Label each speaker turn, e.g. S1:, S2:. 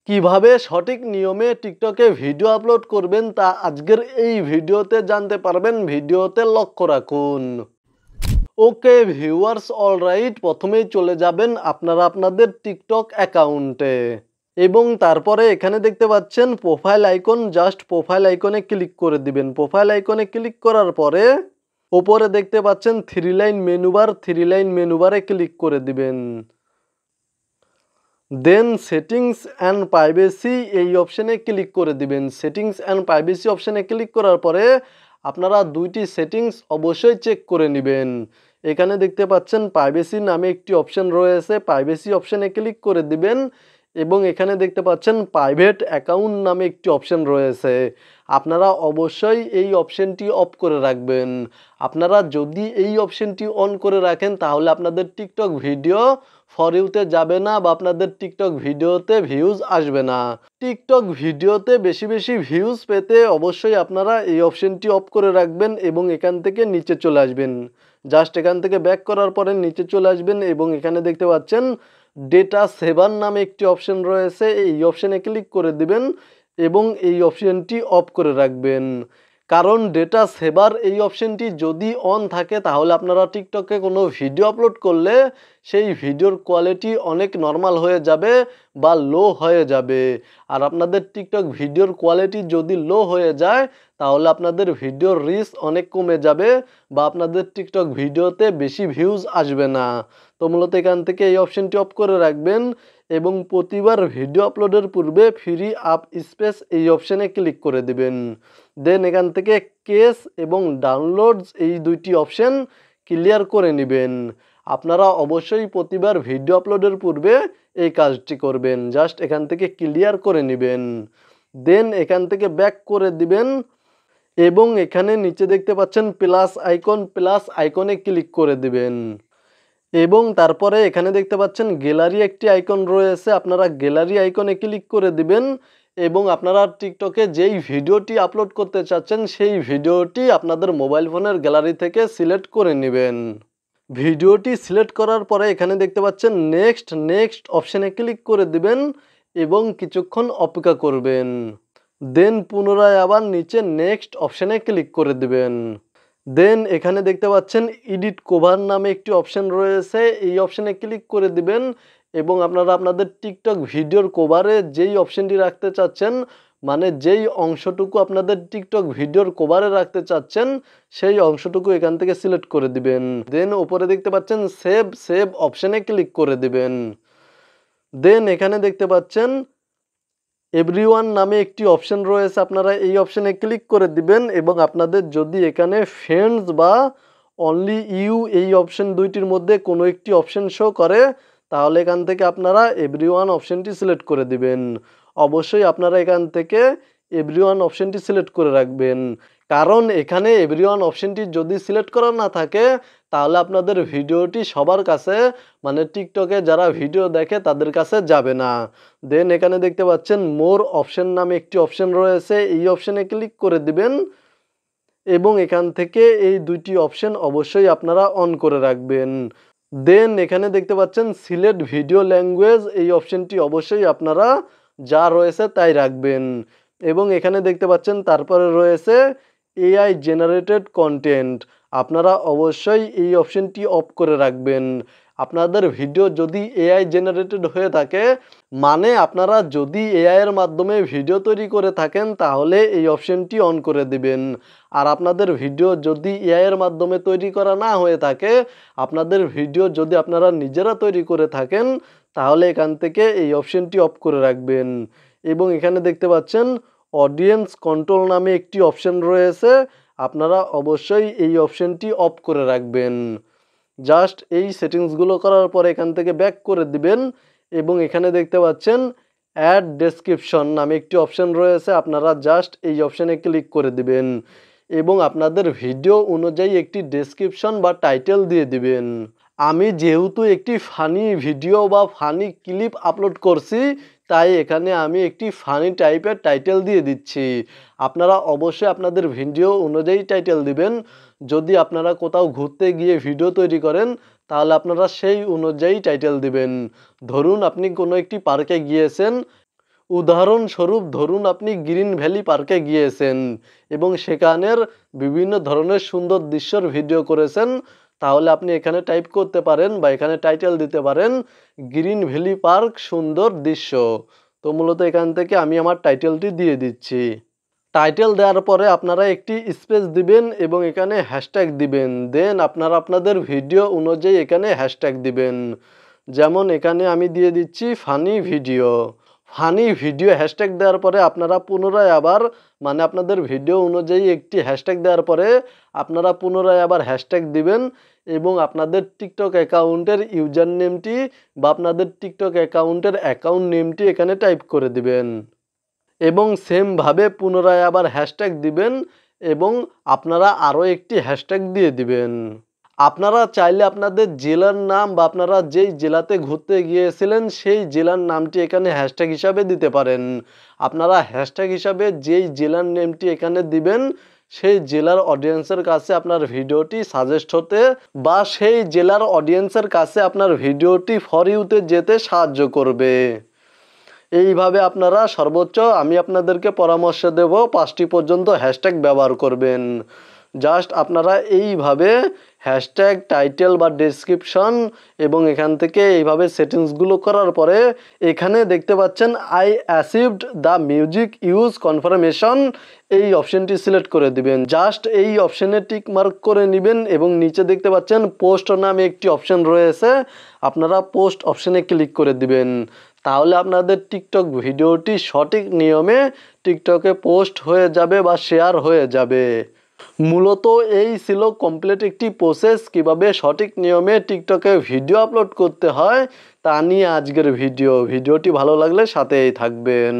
S1: কিভাবে সঠিক নিয়মে টিকটকে ভিডিও আপলোড করবেন তা আজকের এই ভিডিওতে জানতে পারবেন। ভিডিওতে লক্ষ্য রাখুন। ওকে ভিউয়ার্স, অলরাইট, প্রথমেই চলে যাবেন আপনারা আপনাদের টিকটক অ্যাকাউন্টে এবং তারপরে এখানে দেখতে পাচ্ছেন প্রোফাইল আইকন। জাস্ট প্রোফাইল আইকনে ক্লিক করে দিবেন। প্রোফাইল আইকনে ক্লিক করার পরে ওপরে দেখতে পাচ্ছেন থ্রি লাইন মেনুবারে ক্লিক করে দিবেন। দেন সেটিংস অ্যান্ড প্রাইভেসি এই অপশানে ক্লিক করে দিবেন। সেটিংস অ্যান্ড প্রাইভেসি অপশানে ক্লিক করার পরে আপনারা দুইটি সেটিংস অবশ্যই চেক করে নেবেন। এখানে দেখতে পাচ্ছেন প্রাইভেসি নামে একটি অপশান রয়েছে। প্রাইভেসি অপশানে ক্লিক করে দিবেন এবং এখানে দেখতে পাচ্ছেন প্রাইভেট অ্যাকাউন্ট নামে একটি অপশান রয়েছে। আপনারা অবশ্যই এই অপশানটি অফ করে রাখবেন। আপনারা যদি এই অপশানটি অন করে রাখেন তাহলে আপনাদের টিকটক ভিডিও ফর ইউতে যাবে না বা আপনাদের টিকটক ভিডিওতে ভিউজ আসবে না। টিকটক ভিডিওতে বেশি বেশি ভিউজ পেতে অবশ্যই আপনারা এই অপশানটি অফ করে রাখবেন এবং এখান থেকে নিচে চলে আসবেন। জাস্ট এখান থেকে ব্যাক করার পরে নিচে চলে আসবেন এবং এখানে দেখতে পাচ্ছেন ডেটা সেভার নামে একটি অপশান রয়েছে। এই অপশানে ক্লিক করে দিবেন এবং এই অপশানটি অফ করে রাখবেন। কারণ ডেটা সেভার এই অপশানটি যদি অন থাকে তাহলে আপনারা টিকটকে কোনো ভিডিও আপলোড করলে সেই ভিডিওর কোয়ালিটি অনেক নর্মাল হয়ে যাবে বা লো হয়ে যাবে। আর আপনাদের টিকটক ভিডিওর কোয়ালিটি যদি লো হয়ে যায় তাহলে আপনাদের ভিডিওর রিচ অনেক কমে যাবে বা আপনাদের টিকটক ভিডিওতে বেশি ভিউজ আসবে না। তো মূলত এখান থেকে এই অপশানটি অফ করে রাখবেন এবং প্রতিবার ভিডিও আপলোডের পূর্বে ফ্রি আপ স্পেস এই অপশানে ক্লিক করে দিবেন। দেন এখান থেকে কেস এবং ডাউনলোডস এই দুইটি অপশান ক্লিয়ার করে নেবেন। আপনারা অবশ্যই প্রতিবার ভিডিও আপলোডের পূর্বে এই কাজটি করবেন। জাস্ট এখান থেকে ক্লিয়ার করে নেবেন। দেন এখান থেকে ব্যাক করে দিবেন এবং এখানে নিচে দেখতে পাচ্ছেন প্লাস আইকনে ক্লিক করে দিবেন এবং তারপরে এখানে দেখতে পাচ্ছেন গ্যালারি একটি আইকন রয়েছে। আপনারা গ্যালারি আইকনে ক্লিক করে দিবেন এবং আপনারা টিকটকে যেই ভিডিওটি আপলোড করতে চাচ্ছেন সেই ভিডিওটি আপনাদের মোবাইল ফোনের গ্যালারি থেকে সিলেক্ট করে নেবেন। ভিডিওটি সিলেক্ট করার পরে এখানে দেখতে পাচ্ছেন নেক্সট অপশানে ক্লিক করে দিবেন এবং কিছুক্ষণ অপেক্ষা করবেন। দেন পুনরায় আবার নিচে নেক্সট অপশানে ক্লিক করে দিবেন। দেন এখানে দেখতে পাচ্ছেন এডিট কভার নামে একটি অপশান রয়েছে। এই অপশানে ক্লিক করে দিবেন এবং আপনারা আপনাদের টিকটক ভিডিওর কভারে যেই অপশানটি রাখতে চাচ্ছেন, মানে যেই অংশটুকু আপনাদের টিকটক ভিডিওর কভারে রাখতে চাচ্ছেন সেই অংশটুকু এখান থেকে সিলেক্ট করে দিবেন। দেন উপরে দেখতে পাচ্ছেন সেভ অপশানে ক্লিক করে দিবেন। দেন এখানে দেখতে পাচ্ছেন এভরিওয়ান নামে একটি অপশান রয়েছে। আপনারা এই অপশানে ক্লিক করে দিবেন এবং আপনাদের যদি এখানে ফ্রেন্ডস বা অনলি ইউ এই অপশান দুইটির মধ্যে কোনো একটি অপশান শো করে তাহলে এখান থেকে আপনারা এভরিওয়ান অপশানটি সিলেক্ট করে দিবেন। অবশ্যই আপনারা এখান থেকে এভরিওয়ান অপশানটি সিলেক্ট করে রাখবেন। কারণ এখানে এভরিওয়ান অপশানটি যদি সিলেক্ট করা না থাকে তাহলে আপনাদের ভিডিওটি সবার কাছে, মানে টিকটকে যারা ভিডিও দেখে তাদের কাছে যাবে না। দেন এখানে দেখতে পাচ্ছেন মোর অপশন নামে একটি অপশন রয়েছে। এই অপশনে ক্লিক করে দিবেন এবং এখান থেকে এই দুইটি অপশন অবশ্যই আপনারা অন করে রাখবেন। দেন এখানে দেখতে পাচ্ছেন সিলেক্ট ভিডিও ল্যাঙ্গুয়েজ এই অপশনটি অবশ্যই আপনারা যা রয়েছে তাই রাখবেন এবং এখানে দেখতে পাচ্ছেন তারপরে রয়েছে এআই জেনারেটেড কন্টেন্ট। আপনারা অবশ্যই এই অপশনটি অফ করে রাখবেন। আপনাদের ভিডিও যদি এআই জেনারেটেড হয়ে থাকে, মানে আপনারা যদি এআই এর মাধ্যমে ভিডিও তৈরি করে থাকেন তাহলে এই অপশনটি অন করে দিবেন। আর আপনাদের ভিডিও যদি এআই এর মাধ্যমে তৈরি করা না হয়ে থাকে, আপনাদের ভিডিও যদি আপনারা নিজেরা তৈরি করে থাকেন তাহলে এখান থেকে এই অপশনটি অফ করে রাখবেন এবং এখানে দেখতে পাচ্ছেন অডিয়েন্স কন্ট্রোল নামে একটি অপশন রয়েছে। আপনারা অবশ্যই এই অপশনটি অফ করে রাখবেন। জাস্ট এই সেটিংসগুলো করার পরে এখান থেকে ব্যাক করে দিবেন এবং এখানে দেখতে পাচ্ছেন অ্যাড ডেসক্রিপশন নামে একটি অপশন রয়েছে। আপনারা জাস্ট এই অপশনে ক্লিক করে দিবেন এবং আপনাদের ভিডিও অনুযায়ী একটি ডেসক্রিপশন বা টাইটেল দিয়ে দিবেন। আমি যেহেতু একটি ফানি ভিডিও বা ফানি ক্লিপ আপলোড করছি তাই এখানে আমি একটি ফানি টাইপের টাইটেল দিয়ে দিচ্ছি। আপনারা অবশ্যই আপনাদের ভিডিও অনুযায়ী টাইটেল দিবেন। যদি আপনারা কোথাও ঘুরতে গিয়ে ভিডিও তৈরি করেন তাহলে আপনারা সেই অনুযায়ী টাইটেল দিবেন। ধরুন আপনি কোনো একটি পার্কে গিয়েছেন, উদাহরণস্বরূপ ধরুন আপনি গ্রিন ভ্যালি পার্কে গিয়েছেন এবং সেখানের বিভিন্ন ধরনের সুন্দর দৃশ্যর ভিডিও করেছেন, তাহলে আপনি এখানে টাইপ করতে পারেন বা এখানে টাইটেল দিতে পারেন গ্রিন ভ্যালি পার্ক সুন্দর দৃশ্য। তো মূলত এখান থেকে আমি আমার টাইটেলটি দিয়ে দিচ্ছি। টাইটেল দেওয়ার পরে আপনারা একটি স্পেস দিবেন এবং এখানে হ্যাশট্যাগ দিবেন। দেন আপনারা আপনাদের ভিডিও অনুযায়ী এখানে হ্যাশট্যাগ দিবেন। যেমন এখানে আমি দিয়ে দিচ্ছি funny video. Funny video hashtag দেওয়ার পরে আপনারা পুনরায় আবার মানে আপনাদের ভিডিও অনুযায়ী একটি হ্যাশট্যাগ দেওয়ার পরে আপনারা পুনরায় আবার হ্যাশট্যাগ দিবেন এবং আপনাদের টিকটক অ্যাকাউন্টের ইউজার নেমটি বা আপনাদের টিকটক অ্যাকাউন্টের অ্যাকাউন্ট নেমটি এখানে টাইপ করে দিবেন এবং সেমভাবে পুনরায় আবার হ্যাশট্যাগ দিবেন এবং আপনারা আরও একটি হ্যাশট্যাগ দিয়ে দিবেন। আপনারা চাইলে আপনাদের জেলার নাম বা আপনারা যেই জেলাতে ঘুরতে গিয়েছিলেন সেই জেলার নামটি এখানে হ্যাশট্যাগ হিসাবে দিতে পারেন। আপনারা হ্যাশট্যাগ হিসাবে যেই জেলার নেমটি এখানে দিবেন সেই জেলার অডিয়েন্সের কাছে আপনার ভিডিওটি সাজেস্ট হতে বা সেই জেলার অডিয়েন্সের কাছে আপনার ভিডিওটি ফর ইউতে যেতে সাহায্য করবে। এইভাবে আপনারা সর্বোচ্চ আমি আপনাদেরকে পরামর্শ দেব 5টি পর্যন্ত হ্যাশট্যাগ ব্যবহার করবেন। জাস্ট আপনারা এইভাবে হ্যাশট্যাগ টাইটেল বা ডেসক্রিপশন এবং এখান থেকে এইভাবে সেটিংসগুলো করার পরে এখানে দেখতে পাচ্ছেন I achieved the music use confirmation এই অপশনটি সিলেক্ট করে দিবেন। জাস্ট এই অপশনে টিক মার্ক করে নেবেন এবং নিচে দেখতে পাচ্ছেন পোস্ট নামে একটি অপশন রয়েছে, আপনারা পোস্ট অপশনে ক্লিক করে দিবেন। তাহলে আপনাদের টিকটক ভিডিওটি সঠিক নিয়মে টিকটকে পোস্ট হয়ে যাবে বা শেয়ার হয়ে যাবে। মূলত এই ছিল কমপ্লিট একটি প্রসেস কিভাবে সঠিক নিয়মে টিকটকে ভিডিও আপলোড করতে হয় তা নিয়ে আজকের ভিডিওটি ভালো লাগলে সাথেই থাকবেন।